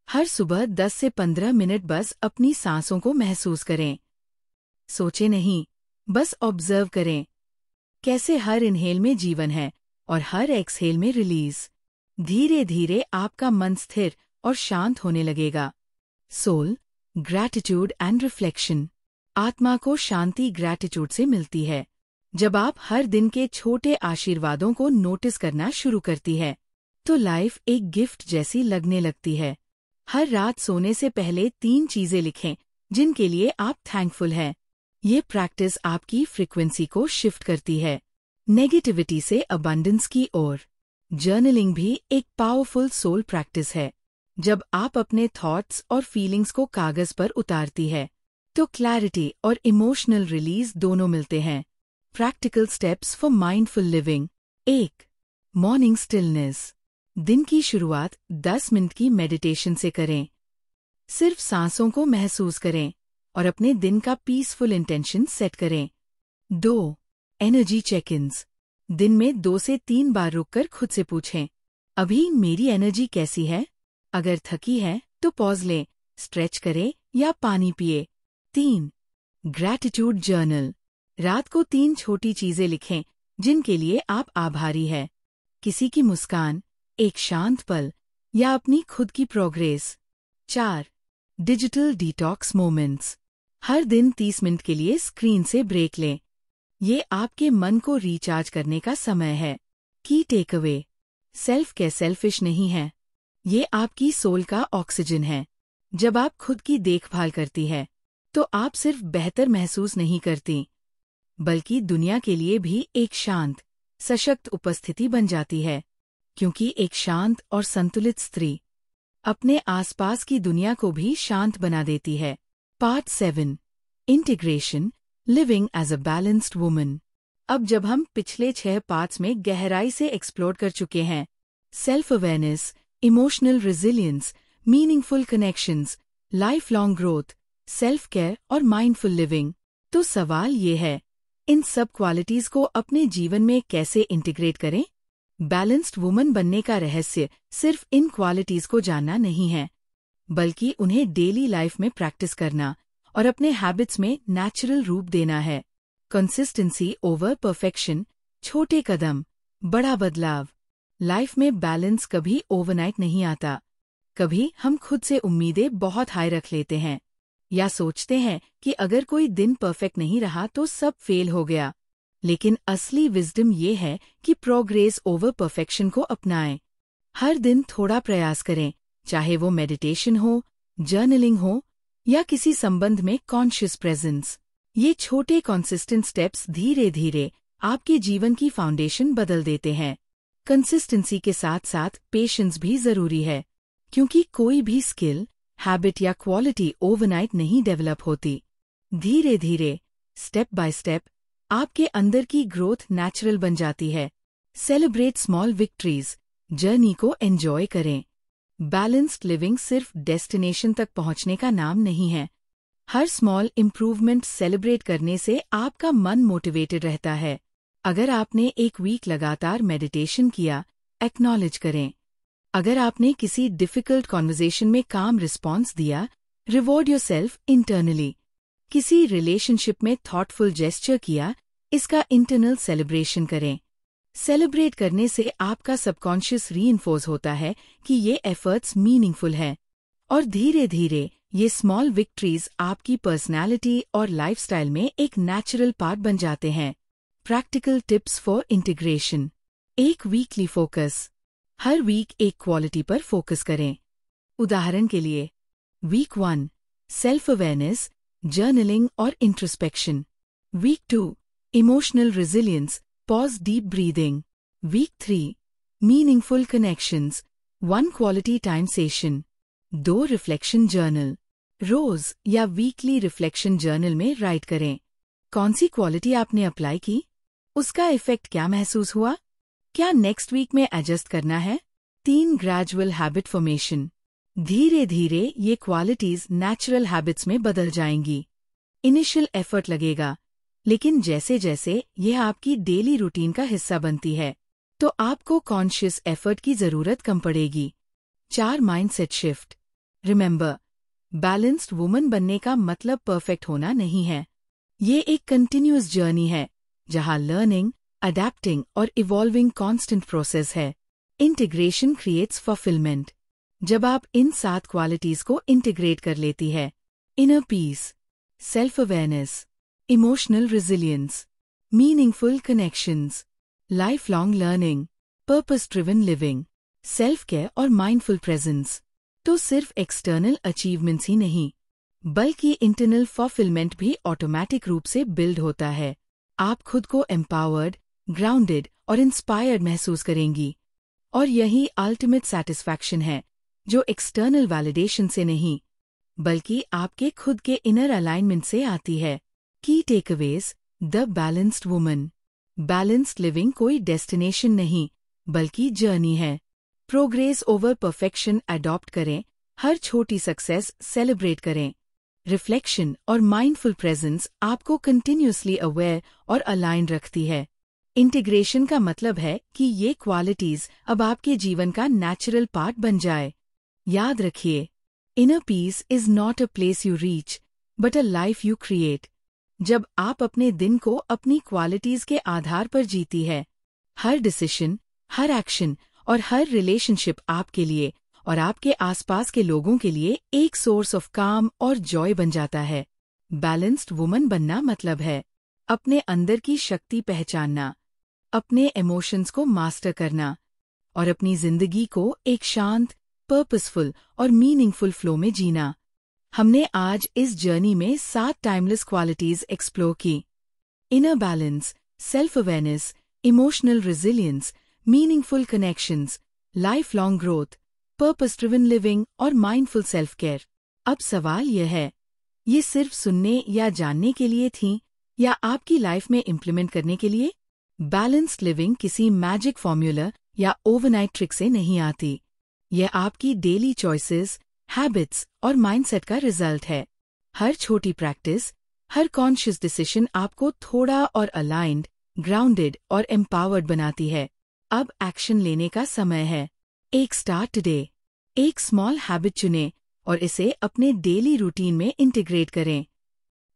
हर सुबह 10 से 15 मिनट बस अपनी सांसों को महसूस करें। सोचें नहीं, बस ऑब्जर्व करें। कैसे हर इनहेल में जीवन है और हर एक्सहेल में रिलीज। धीरे धीरे आपका मन स्थिर और शांत होने लगेगा। Soul gratitude and reflection. आत्मा को शांति ग्रैटिट्यूड से मिलती है। जब आप हर दिन के छोटे आशीर्वादों को नोटिस करना शुरू करती है तो लाइफ एक गिफ्ट जैसी लगने लगती है। हर रात सोने से पहले 3 चीजें लिखें जिनके लिए आप थैंकफुल हैं। ये प्रैक्टिस आपकी फ्रीक्वेंसी को शिफ्ट करती है, नेगेटिविटी से अबंडेंस की ओर। जर्नलिंग भी एक पावरफुल सोल प्रैक्टिस है। जब आप अपने थॉट्स और फीलिंग्स को कागज पर उतारती है तो क्लैरिटी और इमोशनल रिलीज दोनों मिलते हैं। Practical steps for mindful living. 1. Morning stillness. दिन की शुरुआत 10 मिनट की मेडिटेशन से करें। सिर्फ सांसों को महसूस करें और अपने दिन का पीसफुल इंटेंशन सेट करें। 2. Energy check ins. दिन में 2 से 3 बार रुककर खुद से पूछें, अभी मेरी एनर्जी कैसी है? अगर थकी है तो पॉज लें, स्ट्रेच करें या पानी पिए। 3. Gratitude journal. रात को 3 छोटी चीजें लिखें जिनके लिए आप आभारी हैं। किसी की मुस्कान, एक शांत पल या अपनी खुद की प्रोग्रेस। 4. Digital detox moments. हर दिन 30 मिनट के लिए स्क्रीन से ब्रेक लें। ये आपके मन को रिचार्ज करने का समय है। Key takeaway. Self care selfish नहीं है, ये आपकी सोल का ऑक्सीजन है। जब आप खुद की देखभाल करती है तो आप सिर्फ बेहतर महसूस नहीं करती, बल्कि दुनिया के लिए भी एक शांत, सशक्त उपस्थिति बन जाती है। क्योंकि एक शांत और संतुलित स्त्री अपने आसपास की दुनिया को भी शांत बना देती है। Part 7 integration living as a balanced woman. अब जब हम पिछले 6 पार्ट्स में गहराई से एक्सप्लोर कर चुके हैं self awareness, emotional resilience, meaningful connections, life long growth, self care और माइंडफुल लिविंग, तो सवाल ये है, इन सब क्वालिटीज को अपने जीवन में कैसे इंटीग्रेट करें? बैलेंस्ड वुमन बनने का रहस्य सिर्फ इन क्वालिटीज को जानना नहीं है, बल्कि उन्हें डेली लाइफ में प्रैक्टिस करना और अपने हैबिट्स में नेचुरल रूप देना है। कंसिस्टेंसी ओवर परफेक्शन, छोटे कदम, बड़ा बदलाव। लाइफ में बैलेंस कभी ओवरनाइट नहीं आता। कभी हम खुद से उम्मीदें बहुत हाई रख लेते हैं या सोचते हैं कि अगर कोई दिन परफेक्ट नहीं रहा तो सब फेल हो गया। लेकिन असली विजडम ये है कि प्रोग्रेस ओवर परफेक्शन को अपनाएं। हर दिन थोड़ा प्रयास करें, चाहे वो मेडिटेशन हो, जर्नलिंग हो या किसी संबंध में कॉन्शियस प्रेजेंस। ये छोटे कंसिस्टेंट स्टेप्स धीरे धीरे आपके जीवन की फाउंडेशन बदल देते हैं। कंसिस्टेंसी के साथ साथ पेशेंस भी जरूरी है, क्योंकि कोई भी स्किल, हैबिट या क्वालिटी ओवरनाइट नहीं डेवलप होती। धीरे धीरे, स्टेप बाय स्टेप, आपके अंदर की ग्रोथ नेचुरल बन जाती है। सेलिब्रेट स्मॉल विक्ट्रीज, जर्नी को एंजॉय करें। बैलेंस्ड लिविंग सिर्फ डेस्टिनेशन तक पहुंचने का नाम नहीं है। हर स्मॉल इम्प्रूवमेंट सेलिब्रेट करने से आपका मन मोटिवेटेड रहता है। अगर आपने एक वीक लगातार मेडिटेशन किया, एक्नॉलेज करें। अगर आपने किसी डिफिकल्ट कॉन्वर्जेशन में काम रिस्पॉन्स दिया, रिवॉर्ड योरसेल्फ इंटरनली। किसी रिलेशनशिप में थॉटफुल जेस्चर किया, इसका इंटरनल सेलिब्रेशन करें। सेलिब्रेट करने से आपका सबकॉन्शियस रीइंफोर्स होता है कि ये एफर्ट्स मीनिंगफुल है, और धीरे धीरे ये स्मॉल विक्ट्रीज आपकी पर्सनैलिटी और लाइफस्टाइल में एक नेचुरल पार्ट बन जाते हैं। Practical tips for integration. एक वीकली फोकस। हर वीक एक क्वालिटी पर फोकस करें। उदाहरण के लिए, वीक 1 सेल्फ अवेयरनेस, जर्नलिंग और introspection. Week 2 emotional resilience, pause deep breathing. Week 3 meaningful connections, 1 quality time session. 2 reflection journal. रोज या वीकली रिफ्लेक्शन जर्नल में राइट करें, कौन सी क्वालिटी आपने अप्लाई की, उसका इफेक्ट क्या महसूस हुआ, क्या नेक्स्ट वीक में एडजस्ट करना है। 3 ग्रेजुअल हैबिट फॉर्मेशन। धीरे धीरे ये क्वालिटीज नेचुरल हैबिट्स में बदल जाएंगी। इनिशियल एफर्ट लगेगा, लेकिन जैसे जैसे ये आपकी डेली रूटीन का हिस्सा बनती है, तो आपको कॉन्शियस एफर्ट की जरूरत कम पड़ेगी। 4 mindset shift. Remember, balanced woman बनने का मतलब परफेक्ट होना नहीं है। ये एक कंटिन्यूअस जर्नी है, जहां लर्निंग, अडैप्टिंग और इवॉल्विंग कांस्टेंट प्रोसेस है। Integration creates fulfilment. जब आप इन 7 क्वालिटीज को इंटीग्रेट कर लेती है, inner peace, self awareness, emotional resilience, meaningful connections, life long learning, purpose driven living, self care और माइंडफुल प्रेजेंस, तो सिर्फ एक्सटर्नल अचीवमेंट्स ही नहीं, बल्कि इंटरनल फुलफिलमेंट भी ऑटोमेटिक रूप से बिल्ड होता है। आप खुद को एम्पावर्ड, ग्राउंडेड और इंस्पायर्ड महसूस करेंगी, और यही अल्टीमेट सैटिस्फैक्शन है, जो एक्सटर्नल वैलिडेशन से नहीं, बल्कि आपके खुद के इनर अलाइनमेंट से आती है। की takeaways. The balanced woman. Balanced living कोई डेस्टिनेशन नहीं, बल्कि जर्नी है। प्रोग्रेस ओवर परफेक्शन अडॉप्ट करें, हर छोटी सक्सेस सेलिब्रेट करें। रिफ्लेक्शन और माइंडफुल प्रेजेंस आपको कंटिन्यूअसली अवेयर और अलाइंड रखती है। इंटीग्रेशन का मतलब है कि ये क्वालिटीज अब आपके जीवन का नेचुरल पार्ट बन जाए। याद रखिए, inner peace is not a place you reach, but a life you create. जब आप अपने दिन को अपनी क्वालिटीज के आधार पर जीती है, हर डिसीजन, हर एक्शन और हर रिलेशनशिप आपके लिए और आपके आसपास के लोगों के लिए एक सोर्स ऑफ काम और जॉय बन जाता है। बैलेंस्ड वुमन बनना मतलब है अपने अंदर की शक्ति पहचानना, अपने इमोशंस को मास्टर करना और अपनी जिंदगी को एक शांत, पर्पसफुल और मीनिंगफुल फ्लो में जीना। हमने आज इस जर्नी में 7 टाइमलेस क्वालिटीज एक्सप्लोर की। Inner balance, self awareness, emotional resilience, meaningful connections, life long growth, purpose driven living और माइंडफुल सेल्फ केयर। अब सवाल यह है, ये सिर्फ सुनने या जानने के लिए थी या आपकी लाइफ में इम्प्लीमेंट करने के लिए? बैलेंस्ड लिविंग किसी मैजिक फॉर्मूला या ओवरनाइट ट्रिक से नहीं आती। यह आपकी डेली चॉइसेस, हैबिट्स और माइंडसेट का रिजल्ट है। हर छोटी प्रैक्टिस, हर कॉन्शियस डिसीजन आपको थोड़ा और अलाइंड, ग्राउंडेड और एम्पावर्ड बनाती है। अब एक्शन लेने का समय है। एक स्टार्ट टुडे। एक स्मॉल हैबिट चुनें और इसे अपने डेली रूटीन में इंटीग्रेट करें।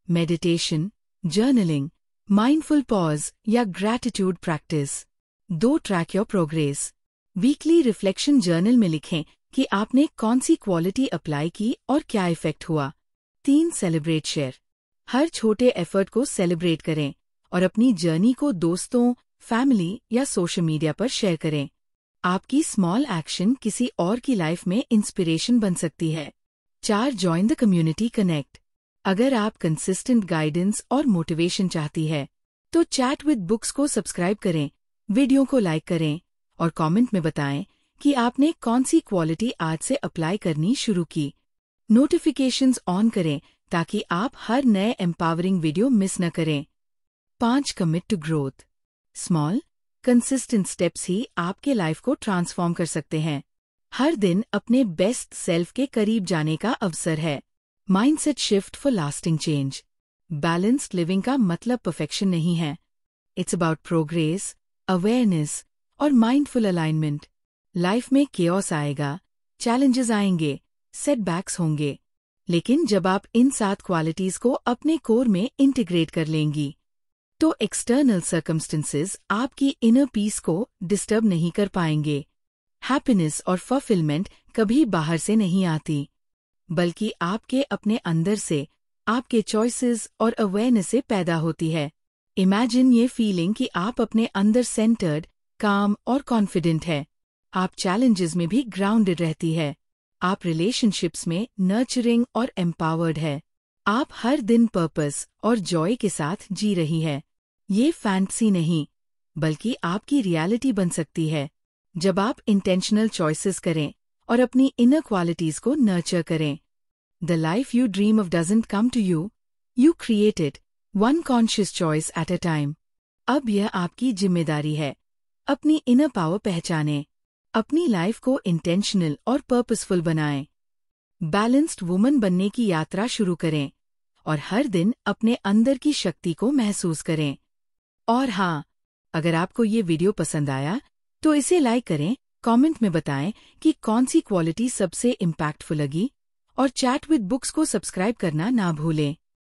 मेडिटेशन, जर्नलिंग, माइंडफुल पॉज या gratitude practice. 2 track your progress. Weekly reflection journal में लिखें कि आपने कौन सी क्वालिटी अप्लाई की और क्या इफेक्ट हुआ। 3 सेलिब्रेट शेयर। हर छोटे एफर्ट को सेलिब्रेट करें और अपनी जर्नी को दोस्तों, फैमिली या सोशल मीडिया पर शेयर करें। आपकी स्मॉल एक्शन किसी और की लाइफ में इंस्पिरेशन बन सकती है। 4 जॉइन द कम्युनिटी कनेक्ट। अगर आप कंसिस्टेंट गाइडेंस और मोटिवेशन चाहती है, तो चैट विद बुक्स को सब्सक्राइब करें, वीडियो को लाइक करें और कमेंट में बताएं कि आपने कौन सी क्वालिटी आज से अप्लाई करनी शुरू की। नोटिफिकेशंस ऑन करें ताकि आप हर नए एम्पावरिंग वीडियो मिस न करें। 5 commit to growth. Small, consistent steps ही आपके लाइफ को ट्रांसफॉर्म कर सकते हैं। हर दिन अपने बेस्ट सेल्फ के करीब जाने का अवसर है। Mindset shift for lasting change. Balanced living का मतलब परफेक्शन नहीं है। इट्स अबाउट प्रोग्रेस, अवेयरनेस और माइंडफुल अलाइनमेंट। लाइफ में केओस आएगा, चैलेंजेस आएंगे, सेटबैक्स होंगे, लेकिन जब आप इन 7 क्वालिटीज को अपने कोर में इंटीग्रेट कर लेंगी, तो एक्सटर्नल सर्कमस्टेंसेस आपकी इनर पीस को डिस्टर्ब नहीं कर पाएंगे। हैप्पीनेस और फुलफिलमेंट कभी बाहर से नहीं आती, बल्कि आपके अपने अंदर से, आपके चॉइसेस और अवेयरनेस से पैदा होती है। इमेजिन ये फीलिंग कि आप अपने अंदर सेंटर्ड, काम और कॉन्फिडेंट है। आप चैलेंजेस में भी ग्राउंडेड रहती है। आप रिलेशनशिप्स में नर्चरिंग और एम्पावर्ड है। आप हर दिन पर्पस और जॉय के साथ जी रही है। ये फैंटेसी नहीं, बल्कि आपकी रियलिटी बन सकती है, जब आप इंटेंशनल चॉइसेस करें और अपनी इनर क्वालिटीज को नर्चर करें। The life you dream of doesn't come to you, you create it, one conscious choice at a time. अब यह आपकी जिम्मेदारी है। अपनी इनर पावर पहचानें, अपनी लाइफ को इंटेंशनल और पर्पसफुल बनाएं, बैलेंस्ड वुमन बनने की यात्रा शुरू करें और हर दिन अपने अंदर की शक्ति को महसूस करें। और हाँ, अगर आपको ये वीडियो पसंद आया तो इसे लाइक करें, कमेंट में बताएं कि कौन सी क्वालिटी सबसे इम्पैक्टफुल लगी और चैट विद बुक्स को सब्सक्राइब करना ना भूलें।